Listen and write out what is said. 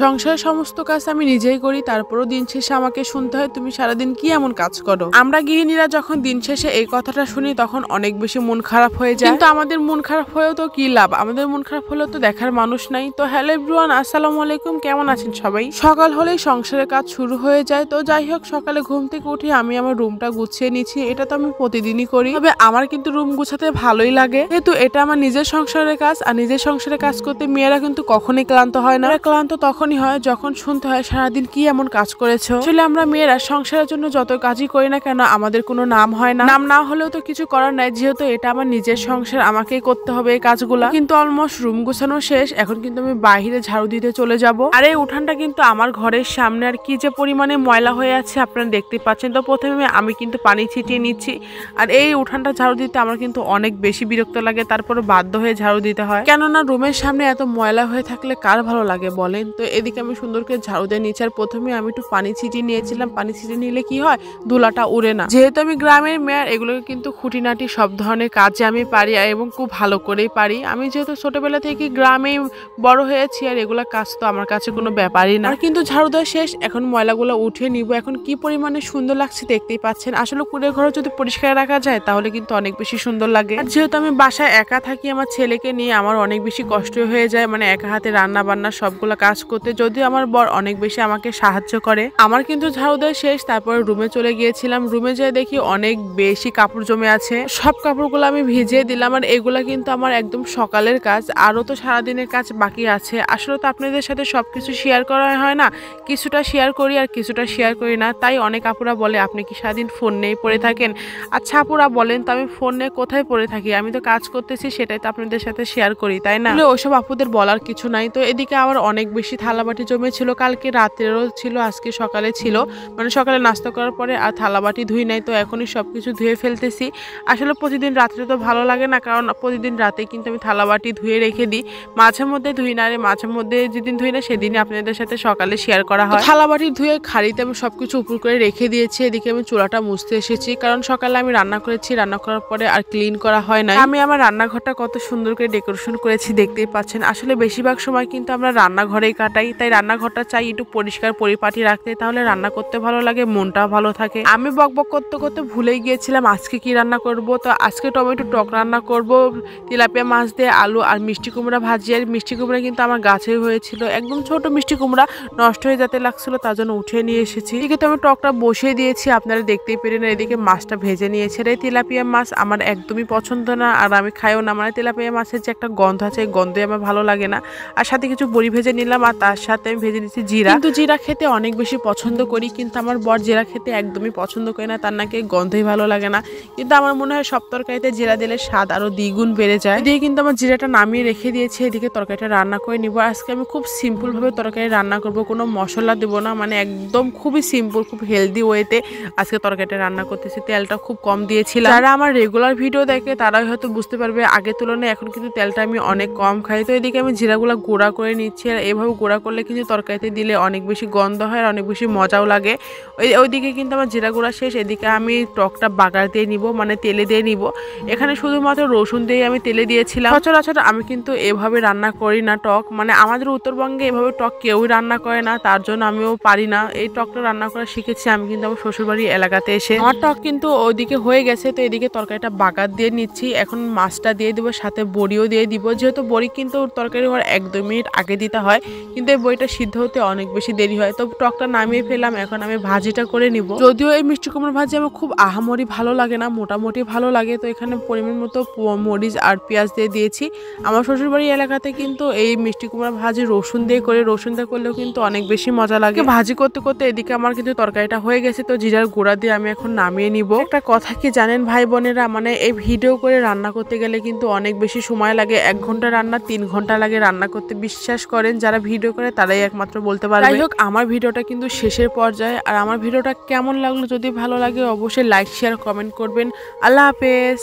সংসারের সমস্ত কাজ আমি নিজেই করি, তারপরও দিন শেষে আমাকে শুনতে হয় তুমি সারাদিন কি এমন কাজ করো। আমরা গৃহিণীরা যখন দিন শেষে এই কথাটা শুনি তখন অনেক বেশি মন খারাপ হয়ে যায়। কিন্তু আমাদের মন খারাপ হয়েও তো কি লাভ, আমাদের মন খারাপ হলেও তো দেখার মানুষ নাই। তো হ্যালো এভরিওয়ান, আসসালামু আলাইকুম, কেমন আছেন সবাই? সকাল হলেই সংসারের কাজ শুরু হয়ে যায়। তো যাই হোক, সকালে ঘুম থেকে উঠে আমি আমার রুমটা গুছিয়ে নিচ্ছি। এটা তো আমি প্রতিদিনই করি, তবে আমার কিন্তু রুম গুছাতে ভালোই লাগে, যেহেতু এটা আমার নিজের সংসারের কাজ। আর নিজের সংসারের কাজ করতে মেয়েরা কিন্তু কখনোই ক্লান্ত হয় না। ক্লান্ত তখনই হয় যখন শুনতে হয় সারাদিন কি এমন কাজ করেছো। আসলে আমরা মেয়েরা সংসারের জন্য যত কাজই করি না কেন আমাদের কোনো নাম হয় না। নাম না হলেও তো কিছু করার নাই, যেহেতু এটা আমার নিজের সংসার, আমাকেই করতে হবে এই কাজগুলা। কিন্তু অলমোস্ট রুম গুছানো শেষ, এখন কিন্তু আমি বাইরে ঝাড়ু দিতে চলে যাব। আর এই উঠানটা কিন্তু আমার ঘরের সামনে, আর কি যে পরিমাণে ময়লা হয়ে আছে আপনারা দেখতে পাচ্ছেন। তো প্রথমে আমি কিন্তু পানি ছিটিয়ে নিচ্ছি। আর এই উঠানটা ঝাড়ু দিতে আমার কিন্তু অনেক বেশি বিরক্ত লাগে, তারপরে বাধ্য হয়ে ঝাড়ু দিতে হয়, কেননা রুমের সামনে এত ময়লা হয়ে থাকলে কার ভালো লাগে বলেন। তো এদিকে আমি সুন্দর করে ঝাড়ু দিয়ে নিচ্ছি। আর প্রথমে আমি একটু পানি ছিটিয়ে নিয়েছিলাম, পানি ছিটিয়ে নিলে কি হয়, ধুলাটা উড়ে না। যেহেতু আমি গ্রামের মেয়ে, এগুলোকে কিন্তু খুঁটিনাটি সব ধরনের কাজে আমি পারি এবং খুব ভালো করেই পারি। আমি যেহেতু ছোটবেলা থেকে গ্রামেই বড় হয়েছি, আর এগুলো কাজ তো আমার কাছে কোনো ব্যাপারই না। কিন্তু ঝাড়ু দেওয়া শেষ, এখন ময়লাগুলো উঠিয়ে নিব। এখন কি পরিমাণে সুন্দর লাগছে দেখতেই পাচ্ছেন। আসলে কুড়ের ঘর যদি পরিষ্কার রাখা যায় তাহলে কিন্তু অনেক বেশি সুন্দর লাগে। আর যেহেতু আমি বাসায় একা থাকি, আমার ছেলেকে নিয়ে আমার অনেক বেশি কষ্ট হয়ে যায়, মানে একা হাতে রান্না বান্না সবগুলো কাজ করতে। যদিও আমার বর অনেক বেশি আমাকে সাহায্য করে। আমার কিন্তু ঝাড়ু দেওয়া শেষ, তারপরে রুমে চলে গিয়েছিলাম। রুমে যেয়ে দেখি অনেক বেশি কাপড় জমে আছে, সব কাপড়গুলো আমি ভিজিয়ে দিলাম। আর এগুলা কিন্তু আমার একদম সকালের কাজ, আরো তো সারাদিনের কাজ বাকি আছে। আসলে তো আপনাদের সাথে সবকিছু শেয়ার করা হয় না, কিছুটা শেয়ার করি আর কিছুটা শেয়ার করি না। তাই অনেক আপুরা বলে আপনি কি সারাদিন ফোন নিয়ে পড়ে থাকেন। আচ্ছা আপুরা বলেন তো, আমি ফোন নিয়ে কোথায় পড়ে থাকি? আমি তো কাজ করতেছি, সেটাই তো আপনাদের সাথে শেয়ার করি, তাই না? ওইসব আপুদের বলার কিছু নাই। তো এদিকে আবার অনেক বেশি থালাবাটি জমেছিল, কালকে রাতেরও ছিল, আজকে সকালে ছিল, মানে সকালে নাস্তা করার পরে। আর থালাবাটি ধুই নাই, তো এখনই সবকিছু ধুয়ে ফেলতেছি। আসলে প্রতিদিন রাত্রে তো ভালো লাগে না, কারণ প্রতিদিন রাতে কিন্তু আমি থালাবাটি ধুয়ে রেখে দিই। মাঝে মধ্যে ধুই না, মাঝে মধ্যে যেদিন ধুই না সেদিনই আপনাদের সাথে সকালে শেয়ার করা হয়। থালাবাটি ধুয়ে খাড়িতে আমি সবকিছু উপর করে রেখে দিয়েছি। এদিকে আমি চুলাটা মুছতে এসেছি, কারণ সকালে আমি রান্না করেছি, রান্না করার পরে আর ক্লিন করা হয় না। আমি আমার রান্নাঘরটা কত সুন্দর করে ডেকোরেশন করেছি দেখতেই পাচ্ছেন। আসলে বেশিরভাগ সময় কিন্তু আমরা রান্নাঘরেই কাটাই, তাই রান্নাঘরটা চাই একটু পরিষ্কার পরিপাটি রাখতে, তাহলে রান্না করতে ভালো লাগে, মনটাও ভালো থাকে। আমি বকবক করতে করতে ভুলেই গিয়েছিলাম আজকে কি রান্না করব। তো আজকে টমেটো টক রান্না করব, তেলাপিয়া মাছ দিয়ে আলু আর মিষ্টি কুমড়া ভাজি। আর মিষ্টি কুমড়া কিন্তু আমার গাছেই হয়েছিল, একদম ছোট মিষ্টি কুমড়া, নষ্ট হয়ে যেতে লাগছিল, তার জন্য উঠিয়ে নিয়ে এসেছি। এদিকে তো আমি টকটা বসিয়ে দিয়েছি, আপনারা দেখতেই পেরেন। এদিকে মাছটা ভেজে নিয়েছে। এই তেলাপিয়া মাছ আমার একদমই পছন্দ না, আর আমি খাইও না। মানে তেলাপিয়া মাছের যে একটা গন্ধ আছে, এই গন্ধই আমার ভালো লাগে না। আর সাথে কিছু বড়ি ভেজে নিলাম, আর তার সাথে আমি ভেজে নিচ্ছি জিরা। কিন্তু জিরা খেতে অনেক বেশি পছন্দ করি, কিন্তু আমার বর জিরা খেতে একদমই পছন্দ করে না, তার নাকি গন্ধই ভালো লাগে না। কিন্তু আমার মনে হয় সব তরকারিতে জিরা দিলে স্বাদ আরো দ্বিগুণ বেড়ে যায়। এদিকে কিন্তু আমার জিরাটা নামিয়ে রেখে দিয়েছি, এদিকে তরকারিটা রান্না করে নিব। আজকে আমি খুব সিম্পল ভাবে তরকারি রান্না করব, কোনো মশলা দেবো না, মানে একদম খুবই সিম্পল, খুব হেলদি ওয়েতে আজকে তরকারিটা রান্না করতেছি। তেলটা খুব কম দিয়েছিলাম। যারা আমার রেগুলার ভিডিও দেখে তারাই হয়তো বুঝতে পারবে, আগের তুলনায় এখন কিন্তু তেলটা আমি অনেক কম খাই। তো এদিকে আমি জিরাগুলো গুঁড়া করে নিচ্ছি, আর এইভাবে গুঁড়া করলে কিন্তু তরকারিতে দিলে অনেক বেশি গন্ধ হয় আর অনেক বেশি মজাও লাগে। ওইদিকে কিন্তু আমার জিরা গুঁড়া শেষ, এদিকে আমি টকটা বাগার দিয়ে নিব, মানে তেলে দিয়ে নিব। এখানে শুধুমাত্র রসুন দিয়ে আমি তেলে দিয়েছিলাম। সচরাচর আমি কিন্তু এভাবে রান্না করি না টক, মানে আমাদের উত্তরবঙ্গে এভাবে টক কেউই রান্না করে না, তার জন্য আমিও পারি না। এই টকটা রান্না করা শিখেছি আমি কিন্তু আমার শ্বশুরবাড়ির এলাকাতে এসে। আমার টক কিন্তু ওইদিকে হয়ে গেছে, তো এদিকে তরকারিটা বাগার দিয়ে নিচ্ছি। এখন মাছটা দিয়ে দিব, সাথে বড়িও দিয়ে দিব, যেহেতু বড়ি কিন্তু তরকারি হওয়ার 1-2 মিনিট আগে দিতে হয়, কিন্তু এই বড়িটা সিদ্ধ হতে অনেক বেশি দেরি হয়। তো টকটা নামিয়ে ফেললাম, এখন আমি ভাজিটা করে নিব। যদিও এই মিষ্টি কুমড়া ভাজি আমার খুব আহামরি ভালো লাগে না, মোটামুটি ভালো লাগে। তো এখানে পরিমাণ মতো মরিচ আর পেঁয়াজ দিয়ে দিয়েছি। আমার শ্বশুরবাড়ি এলাকাতে কিন্তু এই মিষ্টি কুমড়া ভাজি রসুন দিয়ে করে, রসুন দিয়ে করলেও কিন্তু অনেক বেশি মজা লাগে। ভাজি করতে করতে এদিকে আমার কিন্তু তরকারিটা হয়ে গেছে, তো জিরার গুঁড়া দিয়ে আমি এখন নামিয়ে নিব। একটা কথা কি জানেন ভাই বোনেরা, মানে এই ভিডিও করে রান্না করতে গেলে কিন্তু অনেক বেশি সময় লাগে। 1 ঘন্টা রান্না 3 ঘন্টা লাগে রান্না করতে, বিশ্বাস করেন যারা ভিডিও করে তারাই একমাত্র বলতে পারবে। যাই হোক, আমার ভিডিওটা কিন্তু শেষের পর্যায়ে। আর আমার ভিডিওটা কেমন লাগলো, যদি ভালো লাগে অবশ্যই লাইক শেয়ার কমেন্ট করবেন। আল্লাহ হাফেজ।